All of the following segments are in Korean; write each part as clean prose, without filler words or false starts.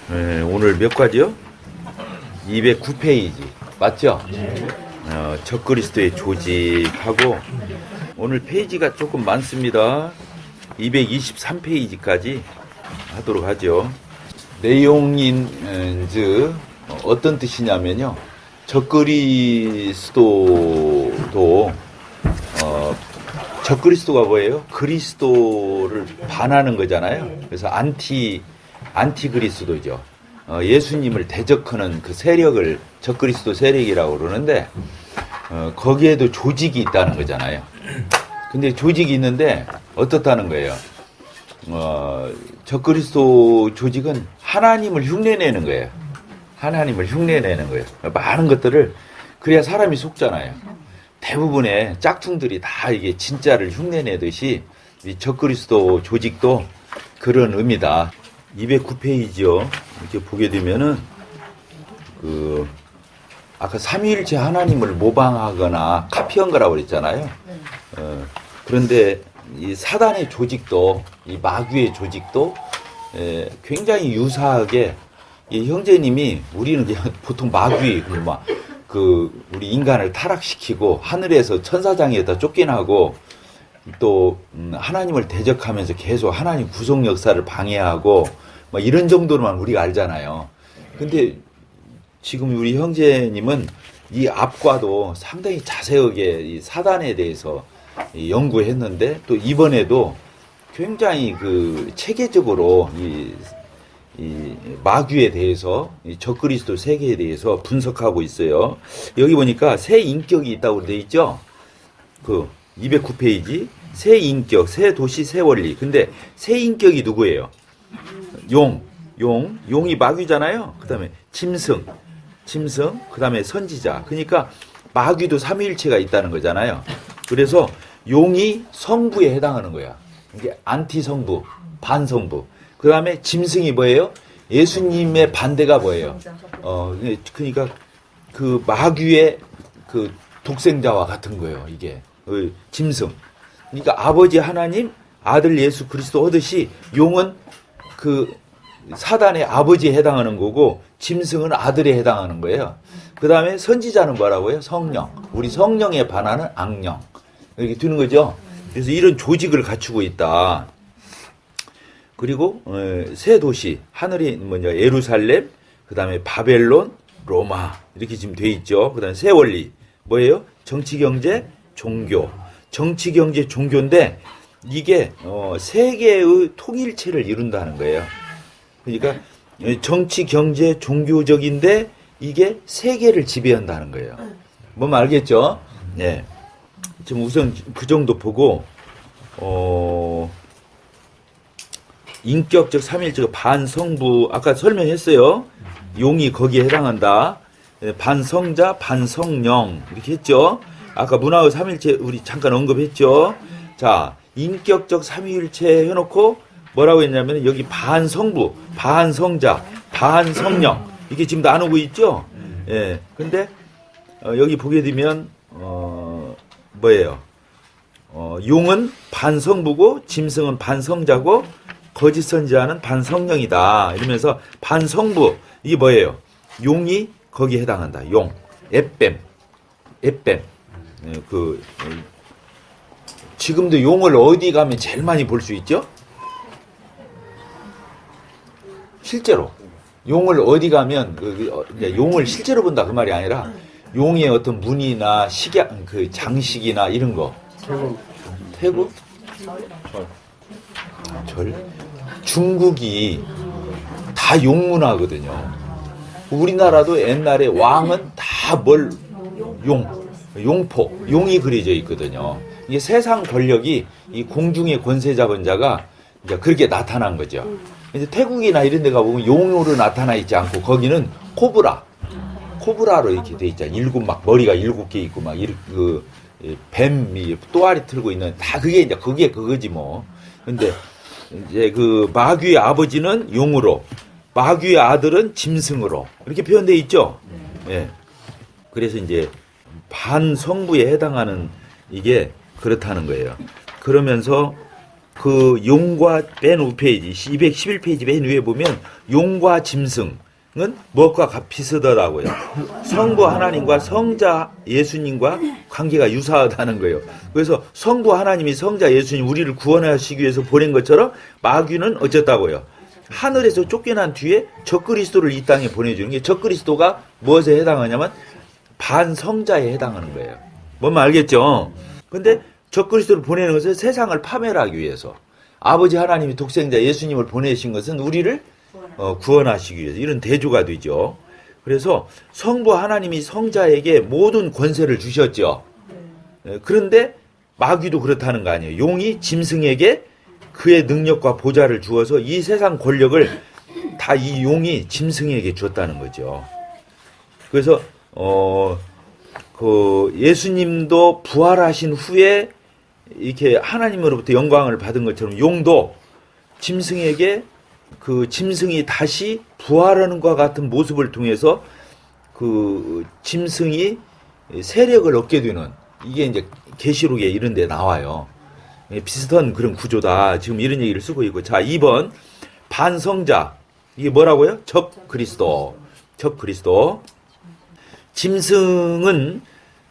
네, 오늘 몇 가지요? 209페이지 맞죠? 적그리스도의 조직하고 오늘 페이지가 조금 많습니다. 223페이지까지 하도록 하죠. 내용인 즉 어떤 뜻이냐면요. 적그리스도도 적그리스도가 뭐예요? 그리스도를 반하는 거잖아요. 그래서 안티그리스도죠. 예수님을 대적하는 그 세력을 적그리스도 세력이라고 그러는데 거기에도 조직이 있다는 거잖아요. 근데 조직이 있는데 어떻다는 거예요? 적그리스도 조직은 하나님을 흉내내는 거예요. 하나님을 흉내내는 거예요. 많은 것들을 그래야 사람이 속잖아요. 대부분의 짝퉁들이 다 이게 진짜를 흉내내듯이 이 적그리스도 조직도 그런 의미다. 209페이지요. 이렇게 보게 되면은 아까 삼위일체 하나님을 모방하거나 카피한 거라고 그랬잖아요. 그런데 이 사단의 조직도 이 마귀의 조직도 굉장히 유사하게 이 형제님이 우리는 그냥 보통 마귀 우리 인간을 타락시키고 하늘에서 천사장에다 쫓겨나고 또 하나님을 대적하면서 계속 하나님 구속 역사를 방해하고 막 이런 정도로만 우리가 알잖아요. 근데 지금 우리 형제님은 이 앞과도 상당히 자세하게 이 사단에 대해서 연구했는데 또 이번에도 굉장히 체계적으로 이 마귀에 대해서 이 적그리스도 세계에 대해서 분석하고 있어요. 여기 보니까 새 인격이 있다고 되어 있죠. 209페이지 새 인격, 새 도시, 새 원리. 근데 새 인격이 누구예요? 용이 마귀잖아요. 그다음에 짐승, 그다음에 선지자. 그러니까 마귀도 삼위일체가 있다는 거잖아요. 그래서 용이 성부에 해당하는 거야. 이게 안티성부, 반성부. 그 다음에 짐승이 뭐예요? 예수님의 반대가 뭐예요? 그러니까 그 마귀의 그 독생자와 같은 거예요. 이게 짐승. 그러니까 아버지 하나님, 아들 예수 그리스도 하듯이 용은 그 사단의 아버지에 해당하는 거고 짐승은 아들에 해당하는 거예요. 그 다음에 선지자는 뭐라고요? 성령. 우리 성령에 반하는 악령. 이렇게 두는 거죠. 그래서 이런 조직을 갖추고 있다. 그리고 새 도시 하늘이 예루살렘, 그 다음에 바벨론, 로마 이렇게 지금 돼 있죠. 그 다음에 새 원리 뭐예요? 정치, 경제, 종교. 정치, 경제, 종교인데 이게 세계의 통일체를 이룬다는 거예요. 그러니까 정치, 경제, 종교적인데 이게 세계를 지배한다는 거예요. 뭔 알겠죠? 네. 지금 우선 그 정도 보고 인격적 삼위일체가 반성부 아까 설명했어요. 용이 거기에 해당한다. 반성자, 반성령 이렇게 했죠. 아까 문화의 삼위일체 우리 잠깐 언급했죠. 자, 인격적 삼위일체 해놓고 뭐라고 했냐면 여기 반성부, 반성자, 반성령 이게 지금 나누고 있죠. 예. 근데 여기 보게 되면 뭐예요? 용은 반성부고 짐승은 반성자고 거짓 선지자는 반성령이다. 이러면서 반성부 이게 뭐예요? 용이 거기에 해당한다. 용, 에뱀. 지금도 용을 어디 가면 제일 많이 볼 수 있죠? 실제로 용을 어디 가면 용을 실제로 본다 그 말이 아니라 용의 어떤 무늬나 식약, 장식이나 이런 거. 태국? 절? 중국이 다 용문화거든요. 우리나라도 옛날에 왕은 다 용포, 용이 그려져 있거든요. 이게 세상 권력이 이 공중의 권세 잡은 자가 이제 그렇게 나타난 거죠. 이제 태국이나 이런 데 가보면 용으로 나타나 있지 않고 거기는 코브라로 이렇게 돼 있잖아요. 머리가 7개 있고 뱀이 또아리 틀고 있는 다 그게 이제 그거지 뭐. 근데 이제 그 마귀의 아버지는 용으로, 마귀의 아들은 짐승으로 이렇게 표현되어 있죠. 예. 그래서 이제 반성부에 해당하는 이게 그렇다는 거예요. 그러면서 그 용과 맨 우 페이지 211페이지 맨 위에 보면 용과 짐승은 무엇과 비슷하다고요. 성부 하나님과 성자 예수님과 관계가 유사하다는 거예요. 그래서 성부 하나님이 성자 예수님 우리를 구원하시기 위해서 보낸 것처럼 마귀는 어쨌다고요. 하늘에서 쫓겨난 뒤에 적그리스도를 이 땅에 보내주는 게 적그리스도가 무엇에 해당하냐면 반성자에 해당하는 거예요. 뭔 알겠죠? 근데 적그리스도를 보내는 것은 세상을 파멸하기 위해서 아버지 하나님이 독생자 예수님을 보내신 것은 우리를 구원하시기 위해서 이런 대조가 되죠. 그래서 성부 하나님이 성자에게 모든 권세를 주셨죠. 그런데 마귀도 그렇다는 거 아니에요. 용이 짐승에게 그의 능력과 보좌를 주어서 이 세상 권력을 다 이 용이 짐승에게 줬다는 거죠. 그래서 그 예수님도 부활하신 후에 이렇게 하나님으로부터 영광을 받은 것처럼 용도 짐승에게 그 짐승이 다시 부활하는 것과 같은 모습을 통해서 그 짐승이 세력을 얻게 되는 이게 이제 계시록에 이런 데 나와요. 비슷한 그런 구조다. 지금 이런 얘기를 쓰고 있고. 자, 2번. 반성자. 이게 뭐라고요? 적 그리스도. 적 그리스도. 짐승은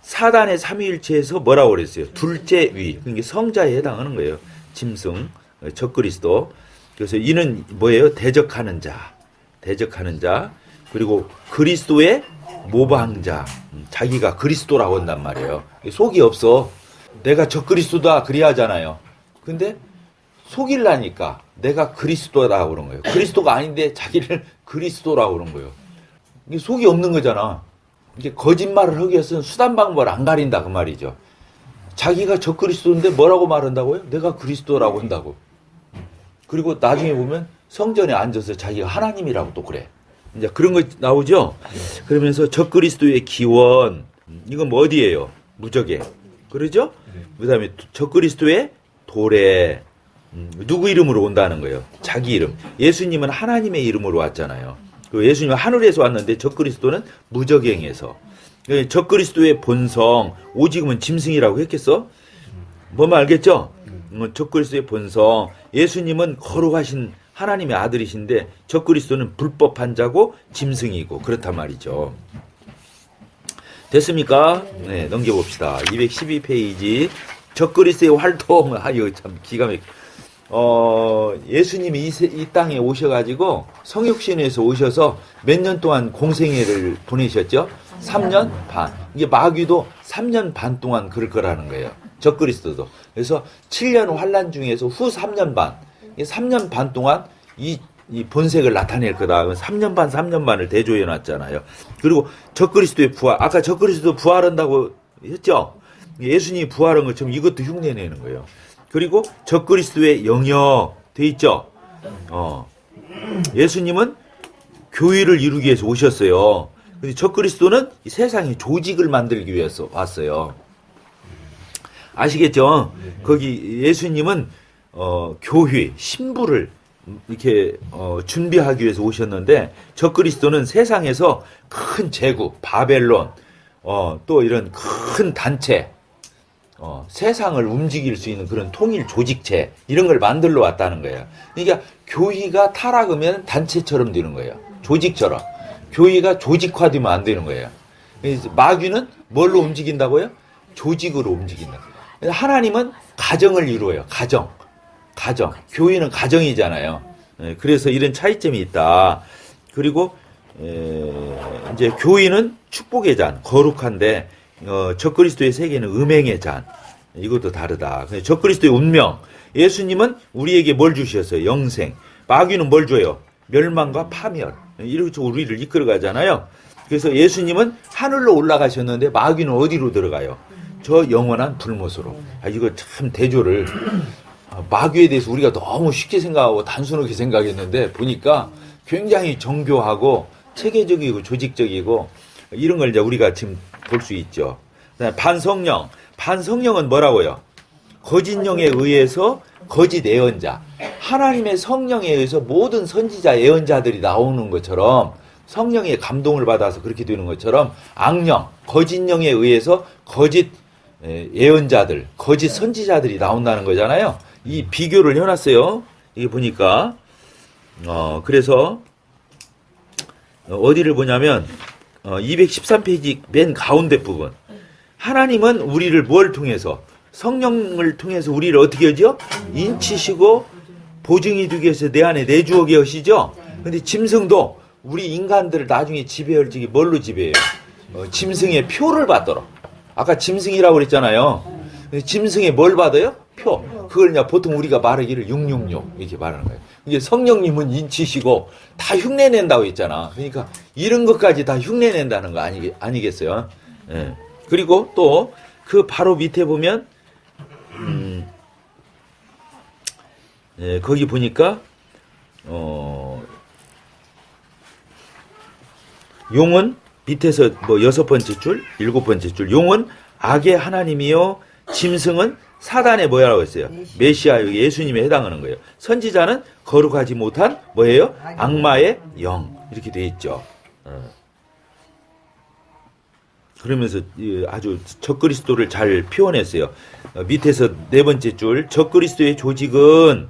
사단의 삼위일체에서 뭐라고 그랬어요? 둘째 위. 그러니까 성자에 해당하는 거예요. 짐승. 적 그리스도. 그래서 이는 뭐예요? 대적하는 자. 대적하는 자. 그리고 그리스도의 모방자. 자기가 그리스도라고 한단 말이에요. 속이 없어. 내가 적그리스도다 그래야 하잖아요. 근데 속일라니까 내가 그리스도라고 그런 거예요. 그리스도가 아닌데 자기를 그리스도라고 그런 거예요. 이게 속이 없는 거잖아. 이게 거짓말을 하기 위해서는 수단 방법을 안 가린다 그 말이죠. 자기가 적그리스도인데 뭐라고 말한다고요? 내가 그리스도라고 한다고. 그리고 나중에 보면 성전에 앉아서 자기가 하나님이라고 또 그래. 이제 그런 거 나오죠. 그러면서 적그리스도의 기원 이건 뭐 어디예요? 무적에. 그러죠? 그 다음에 적그리스도의 도래. 누구 이름으로 온다는 거예요? 자기 이름. 예수님은 하나님의 이름으로 왔잖아요. 예수님은 하늘에서 왔는데 적그리스도는 무적행에서. 적그리스도의 본성. 오직은 짐승이라고 했겠어? 뭐만 알겠죠? 적그리스도의 본성. 예수님은 거룩하신 하나님의 아들이신데 적그리스도는 불법한 자고 짐승이고 그렇단 말이죠. 됐습니까? 네, 넘겨봅시다. 212페이지. 적그리스도의 활동. 이거 참 기가 막혀. 예수님이 이 땅에 오셔가지고 성육신에서 오셔서 몇 년 동안 공생애를 보내셨죠? 3년 반. 이게 마귀도 3년 반 동안 그럴 거라는 거예요. 적그리스도도. 그래서 7년 환란 중에서 후 3년 반. 3년 반 동안 이 본색을 나타낼 거다. 3년 반을 대조해 놨잖아요. 그리고 적그리스도의 부활. 아까 적그리스도 부활한다고 했죠? 예수님이 부활한 것처럼 이것도 흉내내는 거예요. 그리고 적그리스도의 영역 돼 있죠? 예수님은 교회를 이루기 위해서 오셨어요. 근데 적그리스도는 이 세상에 조직을 만들기 위해서 왔어요. 아시겠죠? 거기 예수님은 교회, 신부를 이렇게 준비하기 위해서 오셨는데 적그리스도는 세상에서 큰 제국, 바벨론, 또 이런 큰 단체, 세상을 움직일 수 있는 그런 통일 조직체 이런 걸 만들러 왔다는 거예요. 그러니까 교회가 타락하면 단체처럼 되는 거예요. 조직처럼. 교회가 조직화되면 안 되는 거예요. 마귀는 뭘로 움직인다고요? 조직으로 움직인다. 하나님은 가정을 이루어요. 가정. 교회는 가정이잖아요. 그래서 이런 차이점이 있다. 그리고 이제 교회는 축복의 잔, 거룩한데 적그리스도의 세계는 음행의 잔. 이것도 다르다. 적그리스도의 운명. 예수님은 우리에게 뭘 주셨어요? 영생. 마귀는 뭘 줘요? 멸망과 파멸. 이렇게 우리를 이끌어 가잖아요. 그래서 예수님은 하늘로 올라가셨는데 마귀는 어디로 들어가요? 저 영원한 불못으로. 이거 참 대조를. 마귀에 대해서 우리가 너무 쉽게 생각하고 단순하게 생각했는데 보니까 굉장히 정교하고 체계적이고 조직적이고 이런 걸 이제 우리가 지금 볼 수 있죠. 반성령. 반성령은 뭐라고요? 거짓 영에 의해서 거짓 예언자. 하나님의 성령에 의해서 모든 선지자 예언자들이 나오는 것처럼 성령의 감동을 받아서 그렇게 되는 것처럼 악령, 거짓 영에 의해서 거짓 예언자들, 거짓 선지자들이 나온다는 거잖아요. 이 비교를 해놨어요. 이게 보니까 그래서 어디를 보냐면 213페이지 맨 가운데 부분. 하나님은 우리를 뭘 통해서 성령을 통해서 우리를 어떻게 하죠? 인치시고 보증이 되기 위해서 내 안에 내주어 계시죠? 근데 짐승도 우리 인간들을 나중에 지배할 적이 뭘로 지배해요? 짐승의 표를 받도록. 아까 짐승이라고 그랬잖아요. 짐승의 뭘 받아요? 표. 그걸 그냥 보통 우리가 말하기를 666 이렇게 말하는 거예요. 이게 성령님은 인치시고 다 흉내낸다고 했잖아. 그러니까 이런 것까지 다 흉내낸다는 거 아니겠어요? 예. 그리고 또 그 바로 밑에 보면 예, 거기 보니까 용은 밑에서 뭐 6번째 줄, 7번째 줄. 용은 악의 하나님이요, 짐승은 사단의 뭐라고 했어요? 메시아, 예수님에 해당하는 거예요. 선지자는 거룩하지 못한 뭐예요? 악마의 영. 이렇게 돼 있죠. 그러면서 아주 적그리스도를 잘 표현했어요. 밑에서 4번째 줄, 적그리스도의 조직은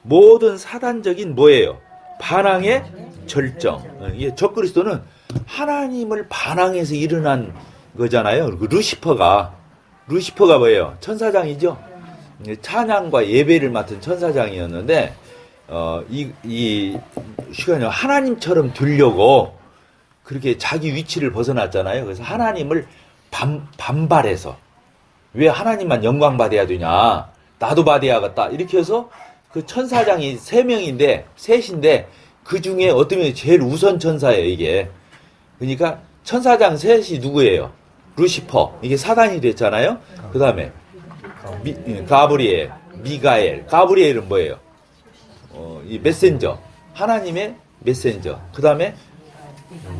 모든 사단적인 뭐예요? 반항의 절정. 이게 적그리스도는 하나님을 반항해서 일어난 거잖아요. 루시퍼가 뭐예요? 천사장이죠. 찬양과 예배를 맡은 천사장이었는데 이 시간에 하나님처럼 되려고 그렇게 자기 위치를 벗어났잖아요. 그래서 하나님을 반발해서 왜 하나님만 영광 받아야 되냐? 나도 받아야겠다. 이렇게 해서 그 천사장이 3명인데 셋인데 그 중에 어떤 면이 제일 우선 천사예요, 이게. 그러니까 천사장 셋이 누구예요? 루시퍼. 이게 사단이 됐잖아요. 그다음에 가브리엘, 미가엘. 가브리엘은 뭐예요? 이 메신저. 하나님의 메신저. 그다음에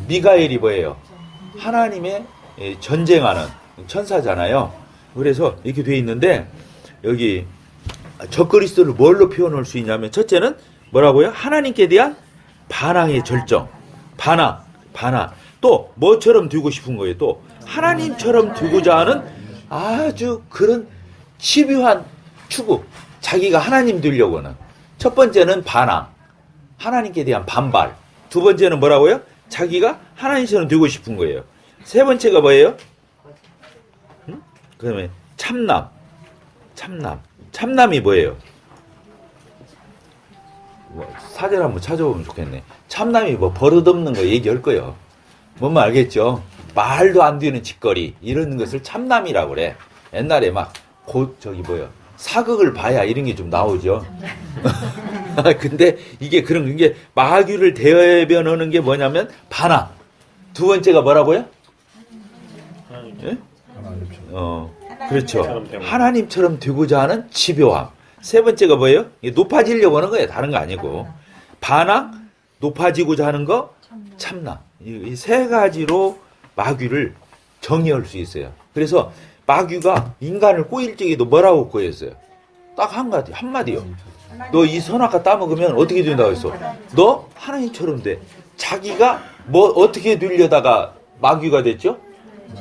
미가엘이 뭐예요? 하나님의 전쟁하는 천사잖아요. 그래서 이렇게 돼 있는데 여기 적그리스도를 뭘로 표현할 수 있냐면 첫째는 뭐라고요? 하나님께 대한 반항의 절정. 반항. 또 뭐처럼 되고 싶은 거예요? 또 하나님처럼 되고자 하는 아주 그런 집요한 추구. 자기가 하나님 되려고 하는. 첫 번째는 반항. 하나님께 대한 반발. 두 번째는 뭐라고요? 자기가 하나님처럼 되고 싶은 거예요. 세 번째가 뭐예요? 그 다음에 참남. 참남이 뭐예요? 사전 한번 찾아보면 좋겠네. 참남이 뭐 버릇없는 거 얘기할 거예요. 뭔 말 알겠죠? 말도 안 되는 짓거리 이런 것을 참남이라고 그래. 옛날에 막 사극을 봐야 이런 게 좀 나오죠. 근데 이게 이게 마귀를 대변하는 게 뭐냐면 반항. 두 번째가 뭐라고요? 예? 그렇죠. 하나님처럼 되고자 하는 집요함. 세 번째가 뭐예요? 높아지려고 하는 거예요. 다른 거 아니고. 반항, 높아지고자 하는 거, 참남. 이 세 가지로 마귀를 정의할 수 있어요. 그래서 마귀가 인간을 꼬일 적에도 뭐라고 꼬였어요? 딱 한마디요. 너 이 선악과 따먹으면 어떻게 된다고 했어? 너 하나님처럼 돼. 자기가 뭐 어떻게 되려다가 마귀가 됐죠?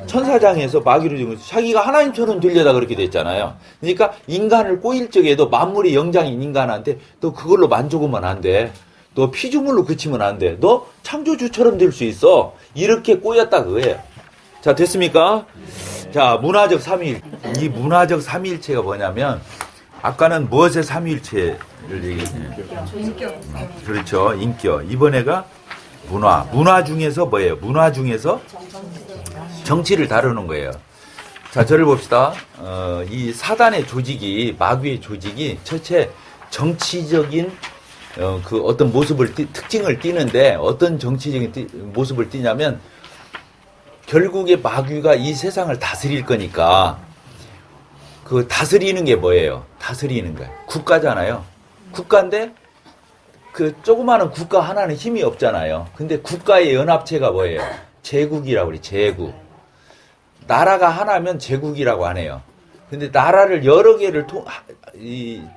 천사장에서 마귀로 된 거죠. 자기가 하나님처럼 되려다 그렇게 됐잖아요. 그러니까 인간을 꼬일 적에도 만물의 영장인 인간한테 너 그걸로 만족하면 안 돼. 너 피조물로 그치면 안 돼. 너 창조주처럼 될 수 있어. 이렇게 꼬였다 그거예요. 자, 됐습니까? 자, 문화적 삼위일. 이 문화적 삼위일체가 뭐냐면 아까는 무엇의 삼위일체를 얘기했냐면 그렇죠. 인격. 이번에가 문화 중에서 뭐예요? 문화 중에서 정치를 다루는 거예요. 자, 저를 봅시다. 이 사단의 조직이, 마귀의 조직이 첫째 정치적인 그 어떤 모습을 특징을 띠는데 어떤 정치적인 모습을 띠냐면 결국에 마귀가 이 세상을 다스릴 거니까 그 다스리는 게 뭐예요? 다스리는 거예요. 국가잖아요. 국가인데 그 조그마한 국가 하나는 힘이 없잖아요. 근데 국가의 연합체가 뭐예요? 제국이라고 그래. 제국. 나라가 하나면 제국이라고 안 해요. 근데 나라를 여러 개를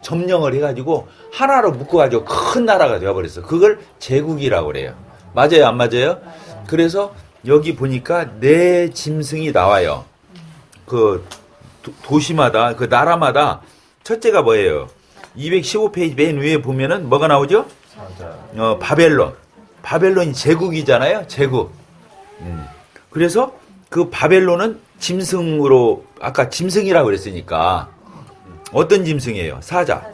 점령을 해가지고 하나로 묶어가지고 큰 나라가 되어버렸어. 그걸 제국이라고 그래요. 맞아요? 안 맞아요? 그래서 여기 보니까 4짐승이 나와요. 그 도시마다 그 나라마다 첫째가 뭐예요? 215페이지 맨 위에 보면은 뭐가 나오죠? 사자. 바벨론. 바벨론이 제국이잖아요. 제국. 그래서 그 바벨론은 짐승으로 아까 짐승이라고 그랬으니까 어떤 짐승이에요? 사자.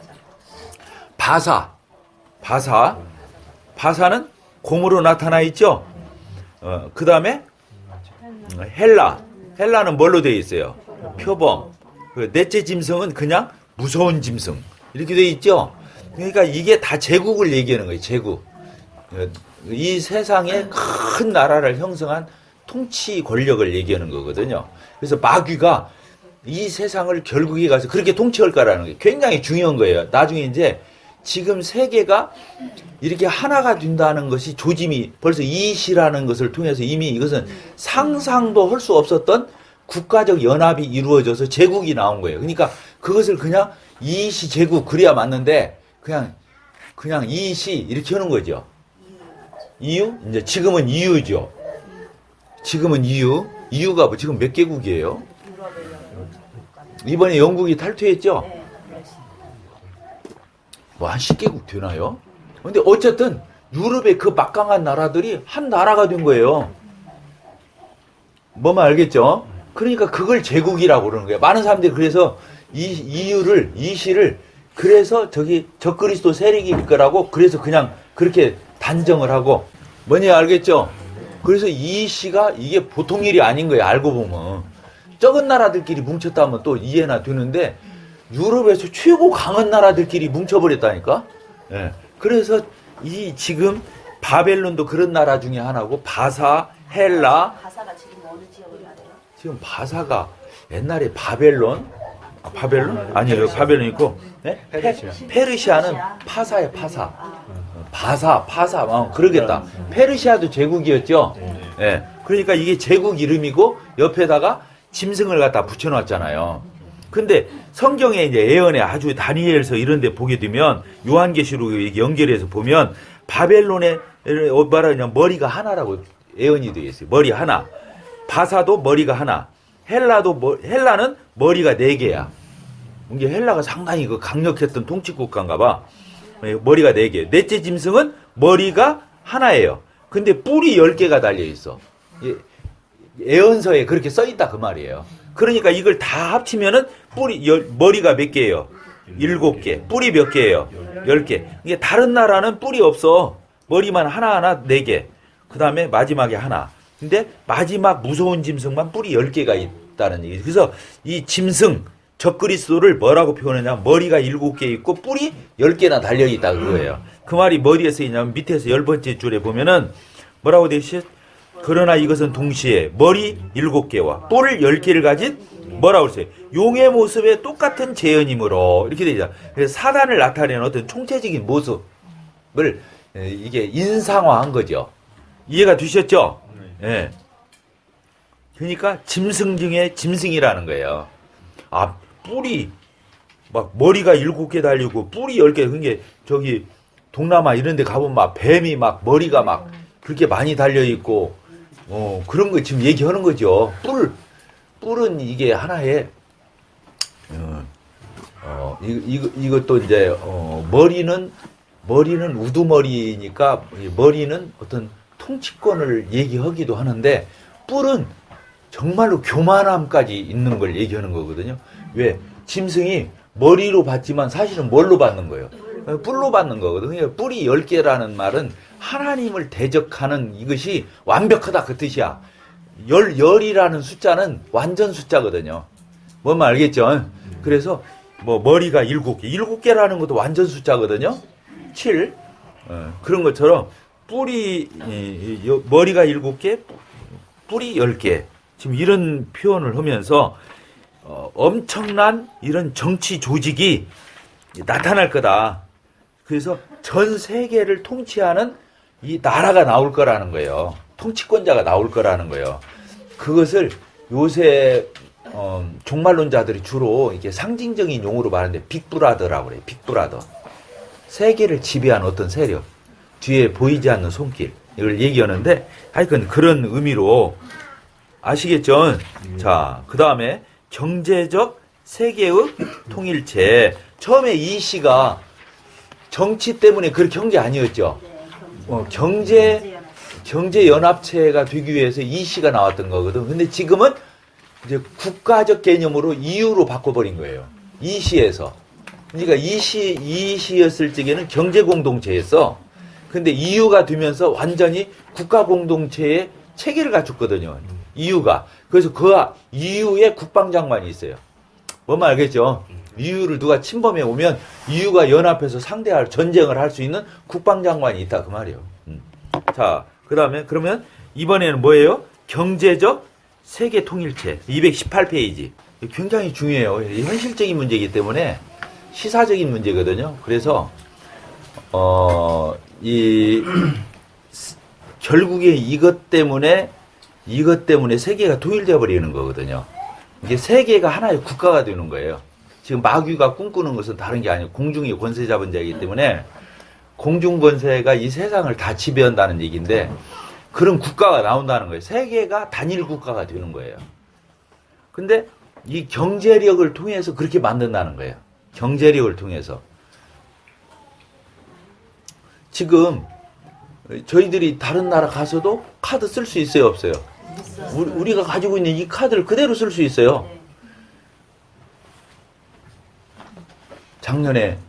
바사는 곰으로 나타나 있죠. 그 다음에 헬라는 뭘로 되어 있어요? 표범. 그 넷째 짐승은 그냥 무서운 짐승 이렇게 되어 있죠. 그러니까 이게 다 제국을 얘기하는 거예요. 제국. 이 세상에 큰 나라를 형성한 통치 권력을 얘기하는 거거든요. 그래서 마귀가 이 세상을 결국에 가서 그렇게 통치할 거라는 게 굉장히 중요한 거예요. 나중에 이제 지금 세계가 이렇게 하나가 된다는 것이 조짐이 벌써 이시라는 것을 통해서 이미 이것은 상상도 할 수 없었던 국가적 연합이 이루어져서 제국이 나온 거예요. 그러니까 그것을 그냥 이시 제국 그래야 맞는데 그냥 이시 이렇게 하는 거죠. 이유? 이제 지금은 이유죠. 지금은 이유가 뭐 지금 몇 개국이에요? 이번에 영국이 탈퇴했죠? 뭐 한 10개국 되나요? 근데 어쨌든 유럽의 그 막강한 나라들이 한 나라가 된 거예요. 뭐만 알겠죠? 그러니까 그걸 제국이라고 그러는 거예요. 많은 사람들이 그래서 이시를 그래서 적그리스도 세력일 거라고 그래서 그냥 그렇게 단정을 하고 뭐냐 알겠죠? 그래서 이시가 이게 보통 일이 아닌 거예요. 알고 보면. 적은 나라들끼리 뭉쳤다면 또 이해나 되는데 유럽에서 최고 강한 나라들끼리 뭉쳐버렸다니까. 예. 그래서 이 지금 바벨론도 그런 나라 중에 하나고 바사, 헬라. 바사가 지금 어느 지역을 말해요? 지금 바사가 옛날에 바벨론 아니에요. 바벨론 있고 네? 페르시아는 파사예요. 파사. 그러겠다. 페르시아도 제국이었죠. 예. 그러니까 이게 제국 이름이고 옆에다가 짐승을 갖다 붙여놨잖아요. 근데 성경에 이제 예언에 아주 다니엘서 이런 데 보게 되면 요한계시록 연결해서 보면 바벨론의 말하냐 머리가 하나라고 예언이 되어 있어요. 머리 하나. 바사도 머리가 하나. 헬라는 머리가 4개야. 이게 헬라가 상당히 그 강력했던 통치국가인가 봐. 머리가 4개. 넷째 짐승은 머리가 하나예요. 근데 뿔이 10개가 달려 있어. 예언서에 그렇게 써 있다 그 말이에요. 그러니까 이걸 다 합치면은 머리가 몇 개예요? 7개. 뿔이 몇 개예요? 10개. 이게 다른 나라는 뿔이 없어. 머리만 하나하나 4개. 그 다음에 마지막에 하나. 근데 마지막 무서운 짐승만 뿔이 10개가 있다는 얘기죠. 그래서 이 짐승, 적그리스도를 뭐라고 표현하냐? 머리가 7개 있고 뿔이 10개나 달려있다 그거예요. 그 말이 어디에 쓰이냐면 밑에서 10번째 줄에 보면은 뭐라고 되어 있어요? 그러나 이것은 동시에 머리 7개와 뿔 10개를 가진 뭐라고 그랬어요? 용의 모습에 똑같은 재현이므로 이렇게 되죠. 그래서 사단을 나타내는 어떤 총체적인 모습을 이게 인상화한 거죠. 이해가 되셨죠? 예. 그러니까 짐승 중에 짐승이라는 거예요. 아, 뿔이 막 머리가 7개 달리고 뿔이 10개. 그게 저기 동남아 이런 데 가보면 막 뱀이 막 머리가 막 그렇게 많이 달려 있고 그런 거 지금 얘기하는 거죠. 뿔은 이게 하나의 이것도 이제 머리는 우두머리니까 머리는 어떤 통치권을 얘기하기도 하는데 뿔은 정말로 교만함까지 있는 걸 얘기하는 거거든요. 왜? 짐승이 머리로 받지만 사실은 뭘로 받는 거예요? 뿔로 받는 거거든요. 그러니까 뿔이 10개라는 말은 하나님을 대적하는 이것이 완벽하다 그 뜻이야. 열이라는 숫자는 완전 숫자거든요. 뭔 말 알겠죠? 그래서 뭐 머리가 7개. 7개라는 것도 완전 숫자거든요. 7. 그런 것처럼 머리가 7개, 뿔이 10개. 지금 이런 표현을 하면서 엄청난 이런 정치 조직이 나타날 거다. 그래서 전 세계를 통치하는 이 나라가 나올 거라는 거예요. 통치권자가 나올 거라는 거예요. 그것을 요새 종말론자들이 주로 이게 상징적인 용어로 말하는데 빅브라더라고 그래요. 빅브라더. 세계를 지배하는 어떤 세력. 뒤에 보이지 않는 손길. 이걸 얘기하는데 하여튼 그런 의미로 아시겠죠? 자, 그 다음에 경제적 세계의 통일체. 처음에 이 시가 정치 때문에 그렇게 한 게 아니었죠. 경제 연합체가 되기 위해서 이 시가 나왔던 거거든. 근데 지금은 이제 국가적 개념으로 EU로 바꿔버린 거예요. 이 시에서. 그러니까 이 시였을 적에는 경제 공동체였어. 근데 EU가 되면서 완전히 국가 공동체의 체계를 갖췄거든요. EU가. 그래서 그 EU에 국방장관이 있어요. 뭔 알겠죠? EU를 누가 침범해 오면 EU가 연합해서 상대할 전쟁을 할 수 있는 국방장관이 있다 그 말이에요. 자, 그다음에 그러면 이번에는 뭐예요? 경제적 세계 통일체 218페이지. 굉장히 중요해요. 현실적인 문제이기 때문에 시사적인 문제거든요. 그래서 결국에 이것 때문에 세계가 통일되어 버리는 거거든요. 이게 세계가 하나의 국가가 되는 거예요. 지금 마귀가 꿈꾸는 것은 다른 게 아니고 공중의 권세 잡은 자이기 때문에 공중 권세가 이 세상을 다 지배한다는 얘기인데 그런 국가가 나온다는 거예요. 세계가 단일 국가가 되는 거예요. 근데 이 경제력을 통해서 그렇게 만든다는 거예요. 경제력을 통해서. 지금 저희들이 다른 나라 가서도 카드 쓸 수 있어요, 없어요? 우리가 가지고 있는 이 카드를 그대로 쓸 수 있어요. 작년에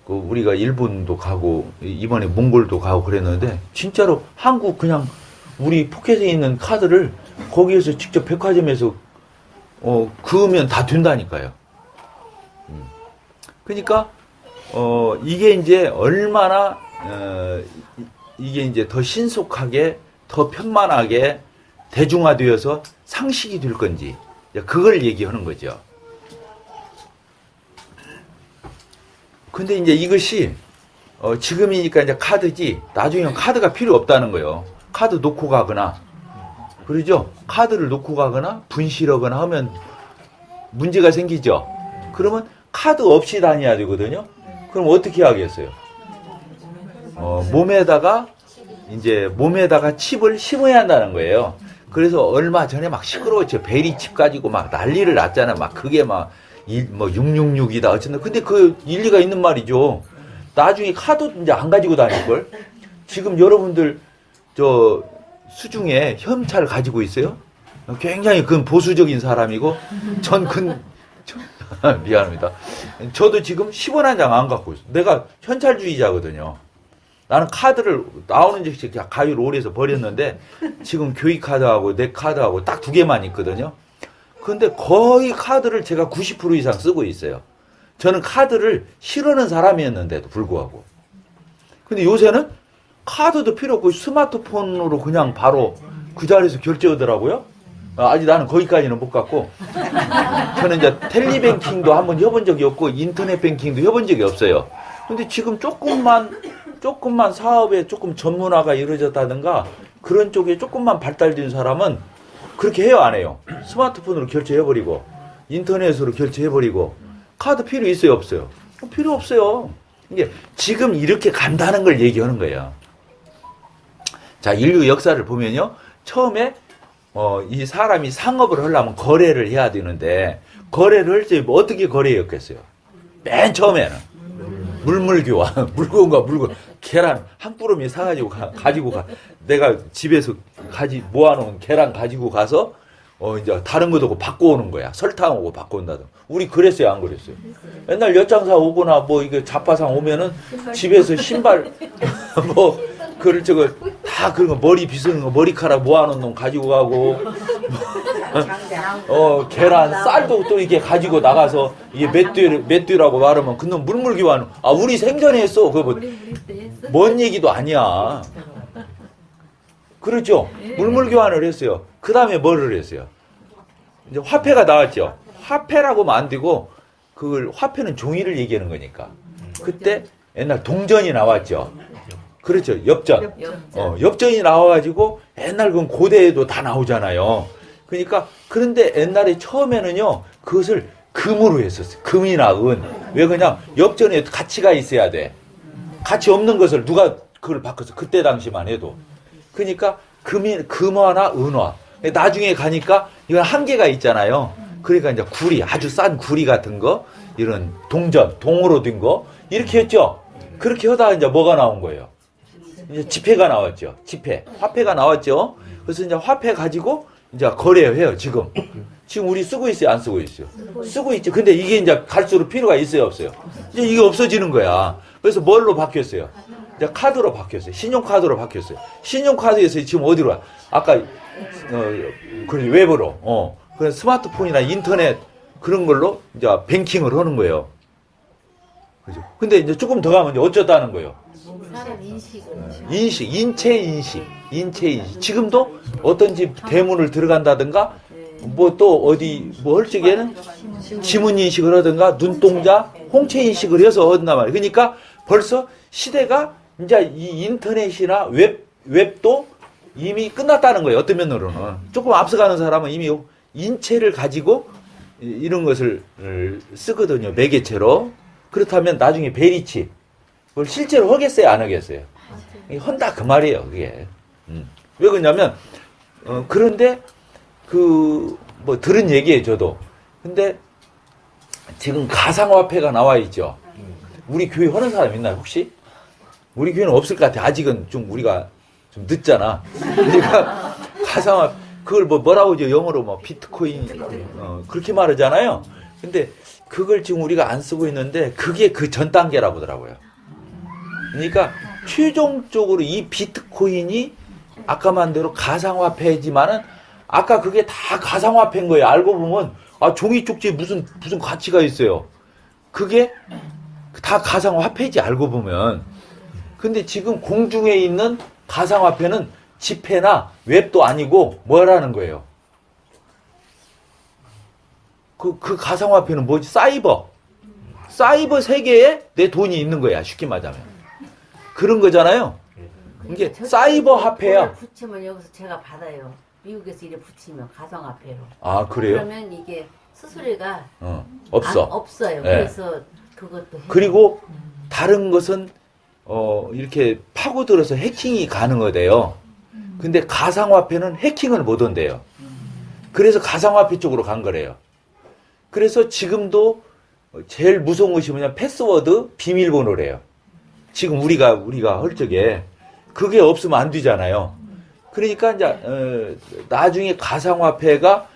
우리가 일본도 가고 이번에 몽골도 가고 그랬는데 진짜로 한국 그냥 우리 포켓에 있는 카드를 거기에서 직접 백화점에서 그으면 다 된다니까요. 그러니까 이게 이제 얼마나 이게 이제 더 신속하게 더 편만하게 대중화되어서 상식이 될 건지 그걸 얘기하는 거죠. 근데 이제 이것이 지금이니까 이제 카드지 나중에는 카드가 필요 없다는 거예요. 카드 놓고 가거나 그러죠. 카드를 놓고 가거나 분실하거나 하면 문제가 생기죠. 그러면 카드 없이 다녀야 되거든요. 그럼 어떻게 하겠어요? 몸에다가 칩을 심어야 한다는 거예요. 그래서 얼마 전에 막 시끄러웠죠. 베리 칩 가지고 막 난리를 났잖아요. 막 그게 막 666이다 어쨌든 근데 그 일리가 있는 말이죠. 나중에 카드 이제 안 가지고 다닐걸. 지금 여러분들 저 수중에 현찰 가지고 있어요? 굉장히 그 보수적인 사람이고 미안합니다. 저도 지금 10원 한 장 안 갖고 있어요. 내가 현찰주의자거든요. 나는 카드를 나오는 즉시 가위로 오래서 버렸는데 지금 교육카드하고 내 카드하고 딱 2개만 있거든요. 근데 거의 카드를 제가 90% 이상 쓰고 있어요. 저는 카드를 싫어하는 사람이었는데도 불구하고. 근데 요새는 카드도 필요 없고 스마트폰으로 그냥 바로 그 자리에서 결제하더라고요. 아직 나는 거기까지는 못 갔고. 저는 이제 텔리뱅킹도 한번 해본 적이 없고 인터넷 뱅킹도 해본 적이 없어요. 근데 지금 조금만 사업에 조금 전문화가 이루어졌다든가 그런 쪽에 조금만 발달된 사람은 그렇게 해요, 안 해요? 스마트폰으로 결제해버리고 인터넷으로 결제해버리고 카드 필요 있어요, 없어요? 필요 없어요. 이게 지금 이렇게 간다는 걸 얘기하는 거예요. 자, 인류 역사를 보면요, 처음에 이 사람이 상업을 하려면 거래를 해야 되는데 거래를 할 때 어떻게 거래했겠어요? 맨 처음에는 물물교환, 물건과 물건, 계란 한 뿌러미 사가지고 가지고 가. 내가 집에서 모아놓은 계란 가지고 가서 이제 다른 것도 바꿔오는 거야. 설탕하고 바꿔온다든. 우리 그랬어요, 안 그랬어요? 옛날 엿장사 오거나 뭐 이거 잡화상 오면은 집에서 신발 다 그런 거 머리 빗는 거 머리카락 모아놓은 놈 가지고 가고 계란 쌀도 또 이렇게 가지고 나가서 이게 맷뒤라고 말하면 그놈 물물교환. 우리 생전에 했어. 그거 뭔 얘기도 아니야. 그렇죠? 물물교환을 했어요. 그 다음에 뭐를 했어요? 이제 화폐가 나왔죠. 화폐라고 하면 안 되고 그걸 화폐는 종이를 얘기하는 거니까. 그때 옛날 동전이 나왔죠. 그렇죠. 엽전. 엽전이 나와가지고 옛날 그건 고대에도 다 나오잖아요. 그러니까 그런데 옛날에 처음에는요 그것을 금으로 했었어요. 금이나 은. 왜 그냥 엽전에 가치가 있어야 돼. 가치 없는 것을 누가 그걸 바꿔서 그때 당시만 해도. 그러니까 금화나 은화. 나중에 가니까 이건 한계가 있잖아요. 그러니까 이제 구리, 아주 싼 구리 같은 거, 이런 동전, 동으로 된 거, 이렇게 했죠. 그렇게 하다가 이제 뭐가 나온 거예요? 이제 지폐가 나왔죠. 지폐. 화폐가 나왔죠. 그래서 이제 화폐 가지고 이제 거래해요, 지금. 지금 우리 쓰고 있어요, 안 쓰고 있어요? 쓰고 있죠. 근데 이게 이제 갈수록 필요가 있어요, 없어요? 이제 이게 없어지는 거야. 그래서 뭘로 바뀌었어요? 이제 카드로 바뀌었어요. 신용카드로 바뀌었어요. 신용카드에서 지금 어디로 와? 아까, 그래, 웹으로, 그래서 스마트폰이나 인터넷 그런 걸로 이제 뱅킹을 하는 거예요. 그죠? 근데 이제 조금 더 가면 이제 어쩌다는 거예요? 사람 인식을. 인식, 인체 인식. 지금도 어떤 집 대문을 들어간다든가, 뭐 또 어디, 뭐 헐적에는 지문 인식을 하든가, 눈동자, 홍채 인식을 해서 한단 말이에요. 그러니까 벌써 시대가 이제 이 인터넷이나 웹도 이미 끝났다는 거예요. 어떤 면으로는. 조금 앞서가는 사람은 이미 인체를 가지고 이런 것을 쓰거든요. 매개체로. 그렇다면 나중에 베리치. 그걸 실제로 하겠어요? 안 하겠어요? 헌다 그 말이에요. 그게. 왜 그러냐면 그런데 뭐 들은 얘기예요. 저도. 근데 지금 가상화폐가 나와 있죠. 우리 교회 하는 사람 있나요? 혹시? 우리 교회는 없을 것 같아. 아직은 좀 우리가 좀 늦잖아. 그러니까 가상화폐 그걸 뭐라고 하죠? 영어로 뭐 비트코인 그렇게 말하잖아요. 근데 그걸 지금 우리가 안 쓰고 있는데 그게 그 전 단계라고 하더라고요. 그러니까 최종적으로 이 비트코인이 아까 만 대로 가상화폐지만은 아까 그게 다 가상화폐인 거예요. 알고 보면 종이 쪽지에 무슨 가치가 있어요. 그게 다 가상화폐지 알고 보면. 근데 지금 공중에 있는 가상화폐는 지폐나 웹도 아니고 뭐라는 거예요? 그 가상화폐는 뭐지? 사이버 세계에 내 돈이 있는 거야. 쉽게 말하자면. 그런 거잖아요. 이게 사이버 화폐야. 붙이면 여기서 제가 받아요. 미국에서 이래 붙이면 가상화폐로. 아, 그래요? 그러면 이게 수수료가 없어. 없어요. 네. 그래서 그것도 해요. 그리고 다른 것은 이렇게 파고들어서 해킹이 가능하대요. 근데 가상화폐는 해킹을 못 한대요. 그래서 가상화폐 쪽으로 간 거래요. 그래서 지금도 제일 무서운 것이 뭐냐면 패스워드 비밀번호래요. 지금 우리가 할 적에 그게 없으면 안 되잖아요. 그러니까 이제 나중에 가상화폐가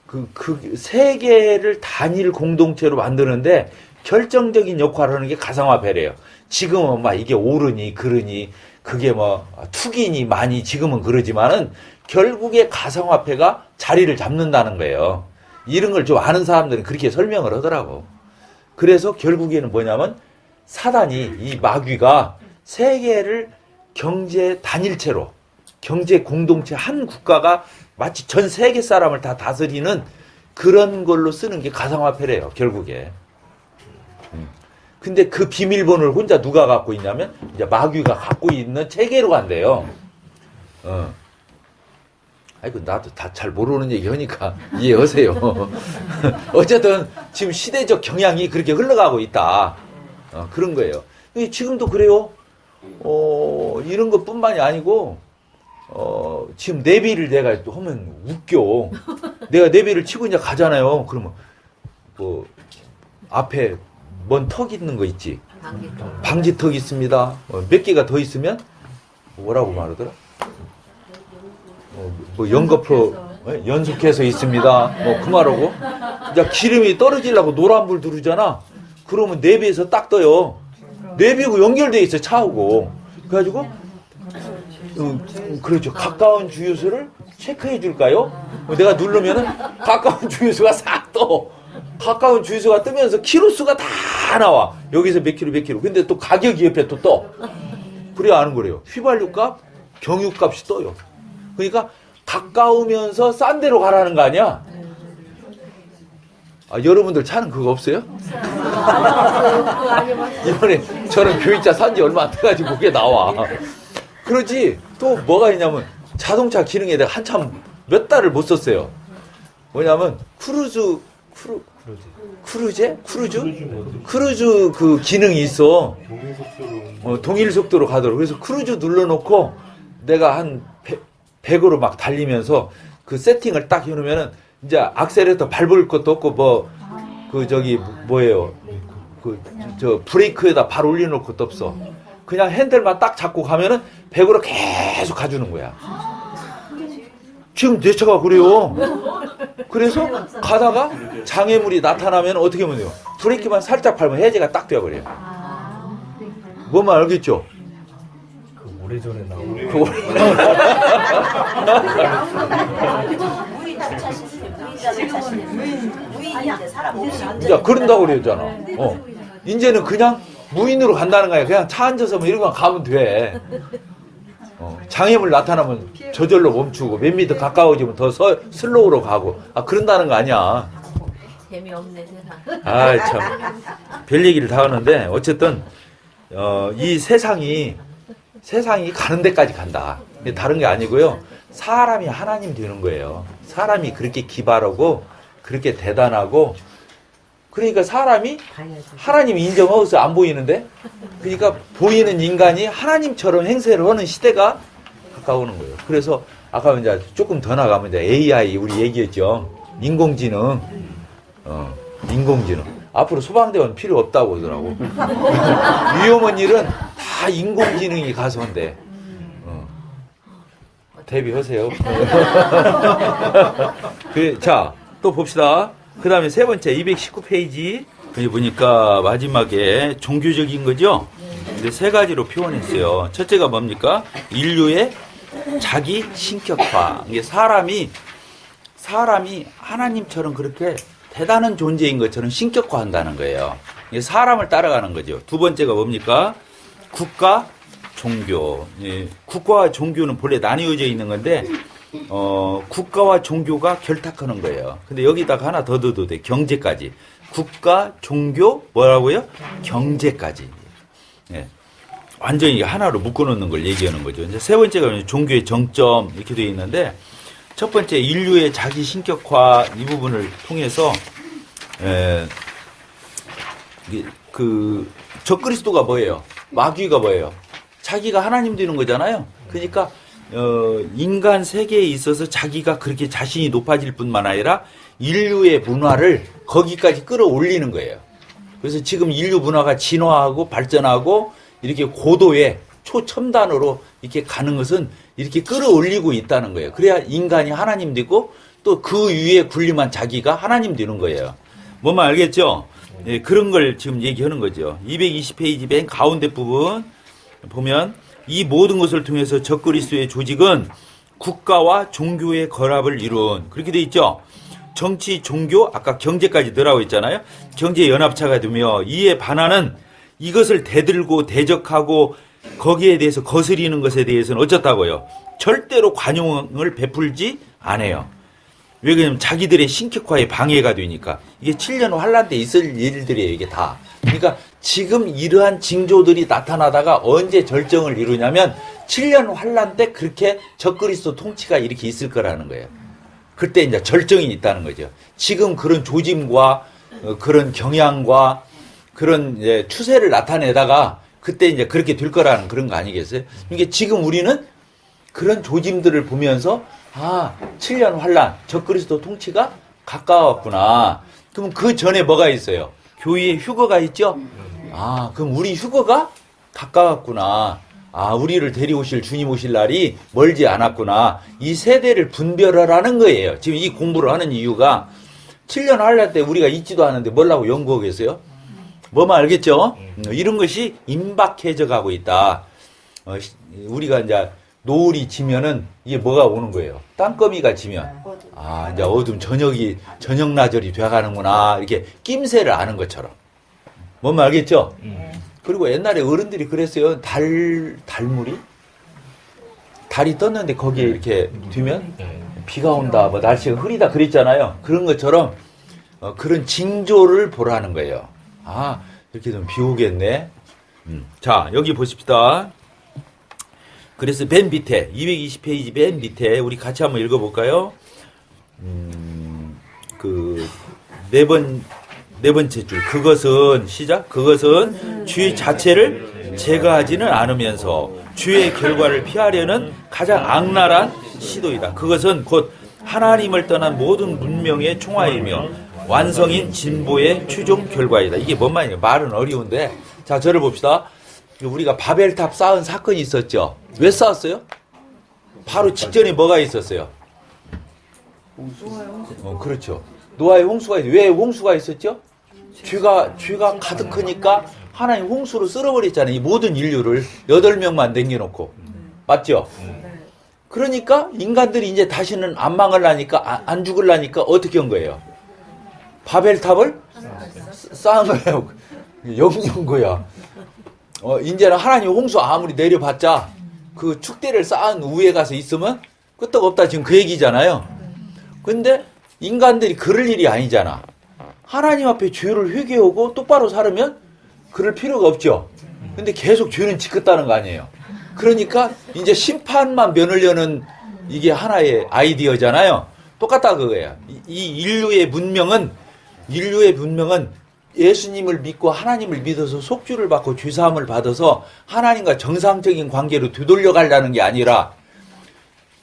그 세계를 단일 공동체로 만드는데 결정적인 역할을 하는 게 가상화폐래요. 지금은 막 이게 옳으니 그르니 그게 뭐 투기니 많이 지금은 그러지만은 결국에 가상화폐가 자리를 잡는다는 거예요. 이런 걸 좀 아는 사람들은 그렇게 설명을 하더라고. 그래서 결국에는 뭐냐면 사단이 이 마귀가 세계를 경제 단일체로 경제 공동체 한 국가가 마치 전 세계 사람을 다 다스리는 그런 걸로 쓰는 게 가상화폐래요. 결국에. 근데 그 비밀번호를 혼자 누가 갖고 있냐면 이제 마귀가 갖고 있는 체계로 간대요. 아이고 나도 다 잘 모르는 얘기 하니까 이해하세요. 어쨌든 지금 시대적 경향이 그렇게 흘러가고 있다. 그런 거예요. 지금도 그래요. 이런 것뿐만이 아니고 지금 내비를 내가 하면 웃겨. 내가 내비를 치고 이제 가잖아요. 그러면 뭐 앞에 먼 턱 있는 거 있지. 방지턱 있습니다. 몇 개가 더 있으면 뭐라고 말하더라? 뭐 연거푸 연속해서 있습니다. 뭐 그 말하고 이제 기름이 떨어지려고 노란불 누르잖아. 그러면 내비에서 딱 떠요. 내비하고 연결돼 있어 차하고. 그래가지고 그렇죠. 가까운 주유소를 체크해 줄까요? 내가 누르면은 가까운 주유소가 싹 떠. 가까운 주유소가 뜨면서 키로수가 다 나와. 여기서 몇 킬로. 근데 또 가격이 옆에 또 떠. 그래야 아는 거래요. 휘발유값, 경유값이 떠요. 그러니까 가까우면서 싼 데로 가라는 거 아니야? 여러분들 차는 그거 없어요? 이번에 저는 교육자 산지 얼마 안 돼가지고 그게 나와. 그러지 또 뭐가 있냐면 자동차 기능에 내가 한참 몇 달을 못 썼어요. 뭐냐면 크루즈 그 기능이 있어. 동일 속도로 가도록. 그래서 크루즈 눌러놓고 내가 한 100으로 막 달리면서 그 세팅을 딱 해놓으면은 이제 악셀레터 밟을 것도 없고 뭐 그 저기 뭐예요? 그 저 브레이크에다 발 올려놓을 것도 없어. 그냥 핸들만 딱 잡고 가면은 100으로 계속 가주는 거야. 지금 내 차가 그래요. 그래서 가다가 장애물이 나타나면 어떻게 하면 돼요? 브레이크만 살짝 밟으면 해제가 딱 되어버려요. 뭐만 알겠죠? 오래전에 나온 야, 그런다고 그랬잖아. 이제는 그냥 무인으로 간다는 거야. 그냥 차 앉아서 뭐 이러고만 가면 돼. 장애물 나타나면 저절로 멈추고 몇 미터 가까워지면 더 슬로우로 가고. 아, 그런다는 거 아니야. 재미없네 세상. 아, 참. 별 얘기를 다 하는데, 어쨌든, 이 세상이 가는 데까지 간다. 근데 다른 게 아니고요. 사람이 하나님 되는 거예요. 사람이 그렇게 기발하고, 그렇게 대단하고, 그러니까 사람이 하나님 인정하고서 안 보이는데, 그러니까 보이는 인간이 하나님처럼 행세를 하는 시대가 가까우는 거예요. 그래서 아까 이제 조금 더 나가면 이제 AI 우리 얘기했죠. 인공지능. 인공지능. 앞으로 소방대원 필요 없다고 하더라고. 위험한 일은 다 인공지능이 가서 한대. 대비하세요. 자, 또 봅시다. 그 다음에 세 번째, 219페이지. 여기 보니까 마지막에 종교적인 거죠? 근데 세 가지로 표현했어요. 첫째가 뭡니까? 인류의 자기 신격화. 이게 사람이 하나님처럼 그렇게 대단한 존재인 것처럼 신격화한다는 거예요. 이게 사람을 따라가는 거죠. 두 번째가 뭡니까? 국가, 종교. 예, 국가와 종교는 본래 나뉘어져 있는 건데, 국가와 종교가 결탁하는 거예요. 근데 여기다가 하나 더 넣어도 돼. 경제까지. 국가, 종교, 뭐라고요? 경제까지. 예. 완전히 하나로 묶어놓는 걸 얘기하는 거죠. 이제 세 번째가 종교의 정점 이렇게 되어 있는데, 첫 번째 인류의 자기 신격화 이 부분을 통해서 그 적그리스도가 뭐예요? 마귀가 뭐예요? 자기가 하나님 되는 거잖아요. 그러니까 인간 세계에 있어서 자기가 그렇게 자신이 높아질 뿐만 아니라 인류의 문화를 거기까지 끌어올리는 거예요. 그래서 지금 인류 문화가 진화하고 발전하고 이렇게 고도의 초첨단으로 이렇게 가는 것은 이렇게 끌어올리고 있다는 거예요. 그래야 인간이 하나님 되고 또 그 위에 군림한 자기가 하나님 되는 거예요. 뭐만 알겠죠? 예, 그런 걸 지금 얘기하는 거죠. 220페이지 맨 가운데 부분 보면 이 모든 것을 통해서 적그리스도의 조직은 국가와 종교의 결합을 이룬 그렇게 돼 있죠. 정치, 종교, 아까 경제까지 넣으라고 했잖아요. 경제 연합차가 되며 이에 반하는 이것을 대들고 대적하고 거기에 대해서 거스리는 것에 대해서는 어쩌다고요? 절대로 관용을 베풀지 않아요. 왜 그러냐면 자기들의 신격화에 방해가 되니까. 이게 7년 환란 때 있을 일들이에요, 이게 다. 그러니까 지금 이러한 징조들이 나타나다가 언제 절정을 이루냐면 7년 환란 때 그렇게 적그리스도 통치가 이렇게 있을 거라는 거예요. 그때 이제 절정이 있다는 거죠. 지금 그런 조짐과 그런 경향과 그런 이제 추세를 나타내다가 그때 이제 그렇게 될 거라는 그런 거 아니겠어요? 그러니까 지금 우리는 그런 조짐들을 보면서 7년 환란, 적그리스도 통치가 가까웠구나. 그럼 그 전에 뭐가 있어요? 교회에 휴거가 있죠? 그럼 우리 휴거가 가까웠구나. 우리를 데려오실 주님 오실 날이 멀지 않았구나. 이 세대를 분별하라는 거예요. 지금 이 공부를 하는 이유가 7년 환란 때 우리가 있지도 않은데 뭐라고 연구하겠어요? 뭐만 알겠죠? 이런 것이 임박해져 가고 있다. 우리가 이제 노을이 지면은 이게 뭐가 오는 거예요? 땅거미가 지면 이제 어둠 저녁나절이 돼가는구나. 이렇게 낌새를 아는 것처럼. 뭐만 알겠죠? 그리고 옛날에 어른들이 그랬어요. 달물이? 달이 떴는데 거기에 이렇게 두면 비가 온다, 뭐 날씨가 흐리다 그랬잖아요. 그런 것처럼 그런 징조를 보라는 거예요. 이렇게 되면 비 오겠네. 자, 여기 보십시다. 그래서 맨 밑에 220페이지 맨 밑에 우리 같이 한번 읽어볼까요? 그 네 번째 줄. 그것은 시작. 그것은 주의 자체를 제거하지는 않으면서 주의 결과를 피하려는 가장 악랄한 시도이다. 그것은 곧 하나님을 떠난 모든 문명의 총화이며 완성인 진보의 최종 결과이다. 이게 뭔 말이에요? 말은 어려운데. 자, 저를 봅시다. 우리가 바벨탑 쌓은 사건이 있었죠. 왜 쌓았어요? 바로 직전에 뭐가 있었어요? 그렇죠. 노아의 홍수가 왜 홍수가 있었죠? 죄가 가득하니까 하나님 홍수로 쓸어버렸잖아요. 이 모든 인류를 8명만 남겨놓고. 맞죠? 그러니까 인간들이 이제 다시는 안 망하려니까 안 죽으려니까 어떻게 한 거예요? 바벨탑을 쌓은 거예요. 영영 거야. 이제는 하나님 홍수 아무리 내려봤자 그 축대를 쌓은 위에 가서 있으면 끄떡없다 지금 그 얘기잖아요. 근데 인간들이 그럴 일이 아니잖아. 하나님 앞에 죄를 회개하고 똑바로 살으면 그럴 필요가 없죠. 근데 계속 죄는 짓겠다는 거 아니에요. 그러니까 이제 심판만 면하려는 이게 하나의 아이디어잖아요. 똑같다 그거예요. 이 인류의 문명은 예수님을 믿고 하나님을 믿어서 속죄를 받고 죄사함을 받아서 하나님과 정상적인 관계로 되돌려 가려는 게 아니라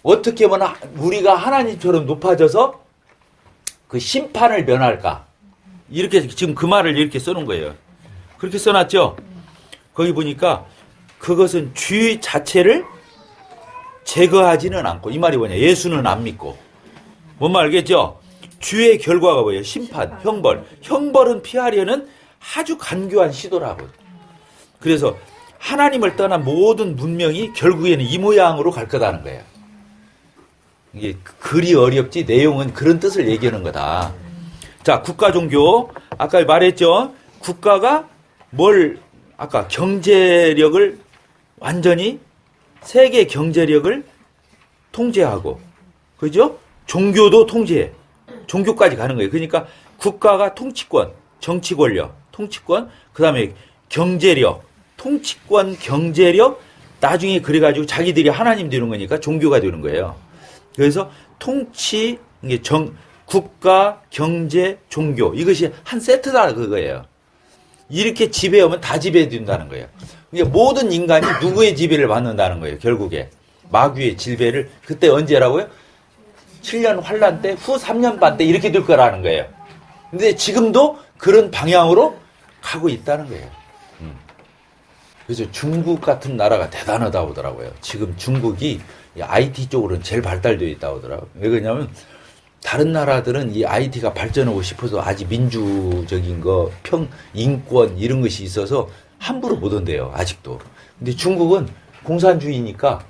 어떻게 하면 우리가 하나님처럼 높아져서 그 심판을 면할까? 이렇게 지금 그 말을 이렇게 써놓은 거예요. 그렇게 써놨죠? 거기 보니까 그것은 죄 자체를 제거하지는 않고, 이 말이 뭐냐? 예수는 안 믿고. 뭔 말 알겠죠? 죄의 결과가 뭐예요? 심판, 형벌. 형벌은 피하려는 아주 간교한 시도라고. 그래서 하나님을 떠난 모든 문명이 결국에는 이 모양으로 갈 거다는 거예요. 이게 글이 어렵지 내용은 그런 뜻을 얘기하는 거다. 자, 국가 종교. 아까 말했죠? 국가가 아까 경제력을 완전히 세계 경제력을 통제하고, 그죠? 종교도 통제해. 종교까지 가는 거예요. 그러니까 국가가 통치권, 정치 권력, 통치권, 그 다음에 경제력, 통치권, 경제력, 나중에 그래가지고 자기들이 하나님 되는 거니까 종교가 되는 거예요. 그래서 통치, 이게 국가, 경제, 종교, 이것이 한 세트다 그거예요. 이렇게 지배하면 다 지배된다는 거예요. 그러니까 모든 인간이 누구의 지배를 받는다는 거예요. 결국에 마귀의 지배를. 그때 언제라고요? 7년 환란 때, 후 3년 반 때 이렇게 될 거라는 거예요. 근데 지금도 그런 방향으로 가고 있다는 거예요. 그래서 중국 같은 나라가 대단하다고 하더라고요. 지금 중국이 IT 쪽으로는 제일 발달되어 있다고 하더라고요. 왜 그러냐면 다른 나라들은 이 IT가 발전하고 싶어서 아직 민주적인 거, 인권 이런 것이 있어서 함부로 못 온대요. 아직도. 근데 중국은 공산주의니까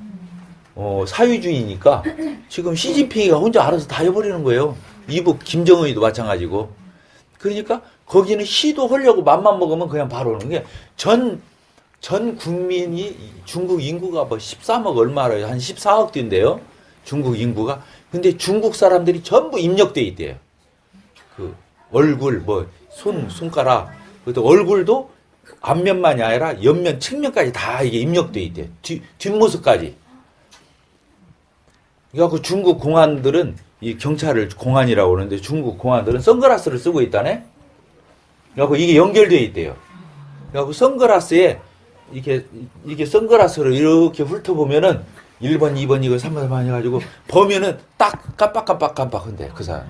사회주의니까 지금 시진핑이가 혼자 알아서 다 해버리는 거예요. 이북 김정은이도 마찬가지고. 그러니까 거기는 시도하려고 맘만 먹으면 그냥 바로 오는 게 전 국민이 중국 인구가 뭐 13억 얼마래요. 한 14억 된대요. 중국 인구가. 근데 중국 사람들이 전부 입력돼 있대요. 그 얼굴 손가락. 그것도 얼굴도 앞면만이 아니라 옆면, 측면까지 다 이게 입력돼 있대요. 뒷모습까지. 그래갖고 중국 공안들은 이 경찰을 공안이라고 그러는데 중국 공안들은 선글라스를 쓰고 있다네. 그래갖고 이게 연결되어 있대요. 그래갖고 선글라스에 이렇게 선글라스로 이렇게 훑어보면은 1번, 2번, 이거 3번, 4번 해가지고 보면은 딱 깜빡한데 그 사람.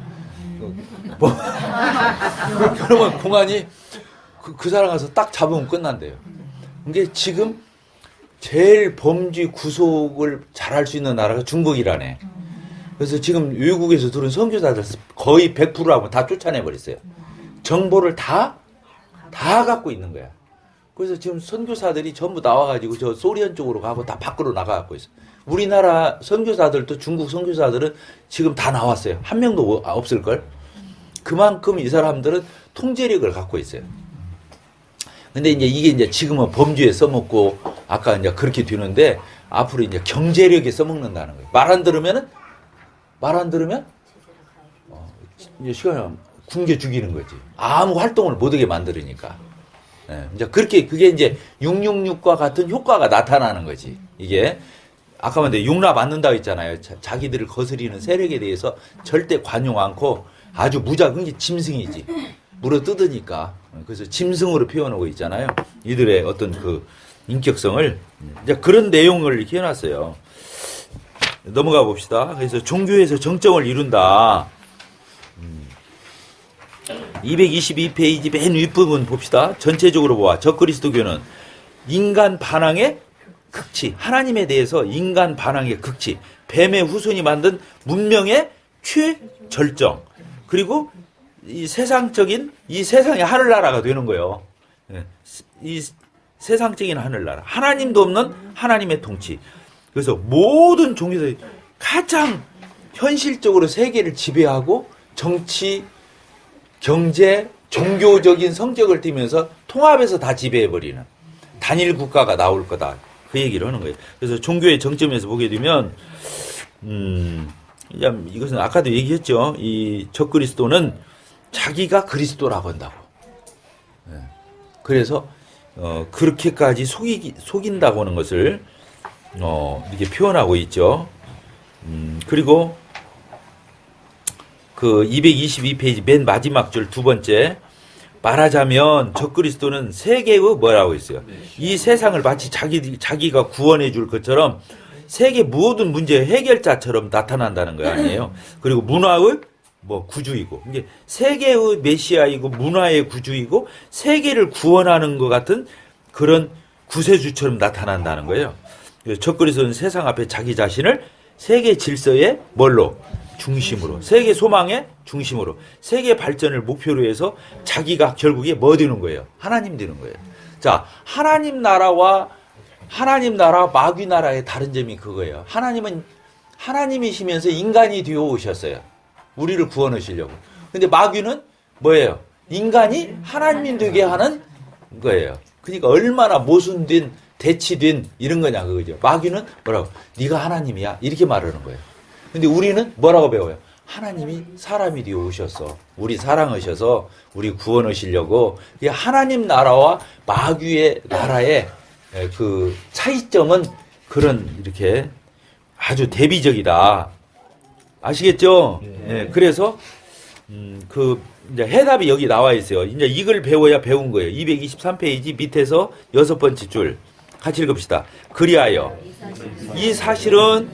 그러면 공안이 그 사람 가서 딱 잡으면 끝난대요. 이게 지금 제일 범죄 구속을 잘할 수 있는 나라가 중국이라네. 그래서 지금 외국에서 들은 선교사들 거의 100%하고 다 쫓아내버렸어요. 정보를 다 갖고 있는 거야. 그래서 지금 선교사들이 전부 나와가지고 저 소련 쪽으로 가고 다 밖으로 나가고 있어. 우리나라 선교사들도 중국 선교사들은 지금 다 나왔어요. 한 명도 없을걸? 그만큼 이 사람들은 통제력을 갖고 있어요. 근데 이게 이제 지금은 범죄에 써먹고 아까 이제 그렇게 되는데 앞으로 이제 경제력에 써먹는다는 거예요. 말 안 들으면 이제 시간이 굶겨 죽이는 거지. 아무 활동을 못하게 만들으니까. 이제 그게 이제 666과 같은 효과가 나타나는 거지. 이게 아까 말했는데 용납 않는다고 했잖아요. 자기들을 거스리는 세력에 대해서 절대 관용 않고 아주 무작위 짐승이지. 물어 뜯으니까. 그래서 짐승으로 표현하고 있잖아요. 이들의 어떤 그 인격성을 이제 그런 내용을 이렇게 해놨어요. 넘어가 봅시다. 그래서 종교에서 정점을 이룬다. 222페이지 맨 윗부분 봅시다. 전체적으로 보아. 적그리스도교는 인간 반항의 극치, 하나님에 대해서 인간 반항의 극치, 뱀의 후손이 만든 문명의 최절정, 그리고 이 세상적인 이 세상의 하늘나라가 되는 거예요. 이 세상적인 하늘나라, 하나님도 없는 하나님의 통치. 그래서 모든 종교들이 가장 현실적으로 세계를 지배하고 정치, 경제, 종교적인 성격을 띠면서 통합해서 다 지배해버리는 단일 국가가 나올 거다. 그 얘기를 하는 거예요. 그래서 종교의 정점에서 보게 되면, 이것은 아까도 얘기했죠. 이 적그리스도는 자기가 그리스도라고 한다고. 그래서, 그렇게까지 속인다고 하는 것을, 이렇게 표현하고 있죠. 그리고, 그 222페이지 맨 마지막 줄 두 번째, 말하자면 적그리스도는 세계의 뭐라고 했어요? 이 세상을 마치 자기가 구원해 줄 것처럼 세계 모든 문제의 해결자처럼 나타난다는 거 아니에요? 그리고 문화의 뭐 구주이고, 이게 세계의 메시아이고 문화의 구주이고 세계를 구원하는 것 같은 그런 구세주처럼 나타난다는 거예요. 적그리스도는 세상 앞에 자기 자신을 세계 질서의 뭘로? 중심으로, 세계 소망의 중심으로, 세계 발전을 목표로 해서 자기가 결국에 뭐 되는 거예요? 하나님 되는 거예요. 자, 하나님 나라와 마귀 나라의 다른 점이 그거예요. 하나님은 하나님이시면서 인간이 되어 오셨어요. 우리를 구원하시려고. 근데 마귀는 뭐예요? 인간이 하나님 되게 하는 거예요. 그러니까 얼마나 모순된, 대치된 이런 거냐 그거죠. 마귀는 뭐라고? 네가 하나님이야. 이렇게 말하는 거예요. 근데 우리는 뭐라고 배워요? 하나님이 사람이 되어 오셨어. 우리 사랑하셔서 우리 구원하시려고. 하나님 나라와 마귀의 나라의 그 차이점은 그런 이렇게 아주 대비적이다. 아시겠죠? 네. 그래서 그 이제 해답이 여기 나와 있어요. 이제 이걸 배워야 배운 거예요. 223페이지 밑에서 6번째 줄 같이 읽읍시다. 그리하여 이 사실은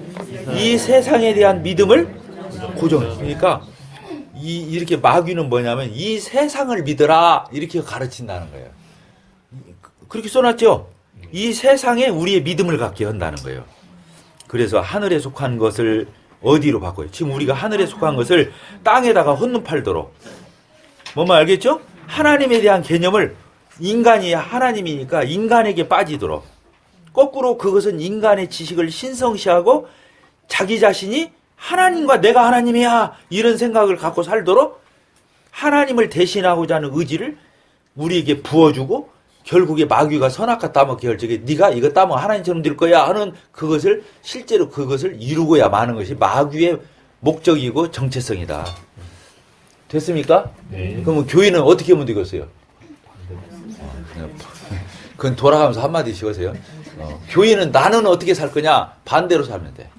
이 세상에 대한 믿음을 고정해. 그러니까 이렇게 마귀는 뭐냐면 이 세상을 믿으라 이렇게 가르친다는 거예요. 그렇게 써놨죠. 이 세상에 우리의 믿음을 갖게 한다는 거예요. 그래서 하늘에 속한 것을 어디로 바꿔요? 지금 우리가 하늘에 속한 것을 땅에다가 헛눈 팔도록. 뭐만 알겠죠? 하나님에 대한 개념을 인간이 하나님이니까 인간에게 빠지도록. 거꾸로 그것은 인간의 지식을 신성시하고 자기 자신이 하나님과 내가 하나님이야 이런 생각을 갖고 살도록 하나님을 대신하고자 하는 의지를 우리에게 부어주고 결국에 마귀가 선악과 따먹게 할 적에 네가 이거 따먹어 하나님처럼 될 거야 하는 그것을 실제로 그것을 이루고야 마는 것이 마귀의 목적이고 정체성이다. 됐습니까? 네. 그러면 교회는 어떻게 하면 되겠어요? 그건 돌아가면서 한마디씩 하세요. 교회는 나는 어떻게 살 거냐? 반대로 살면 돼.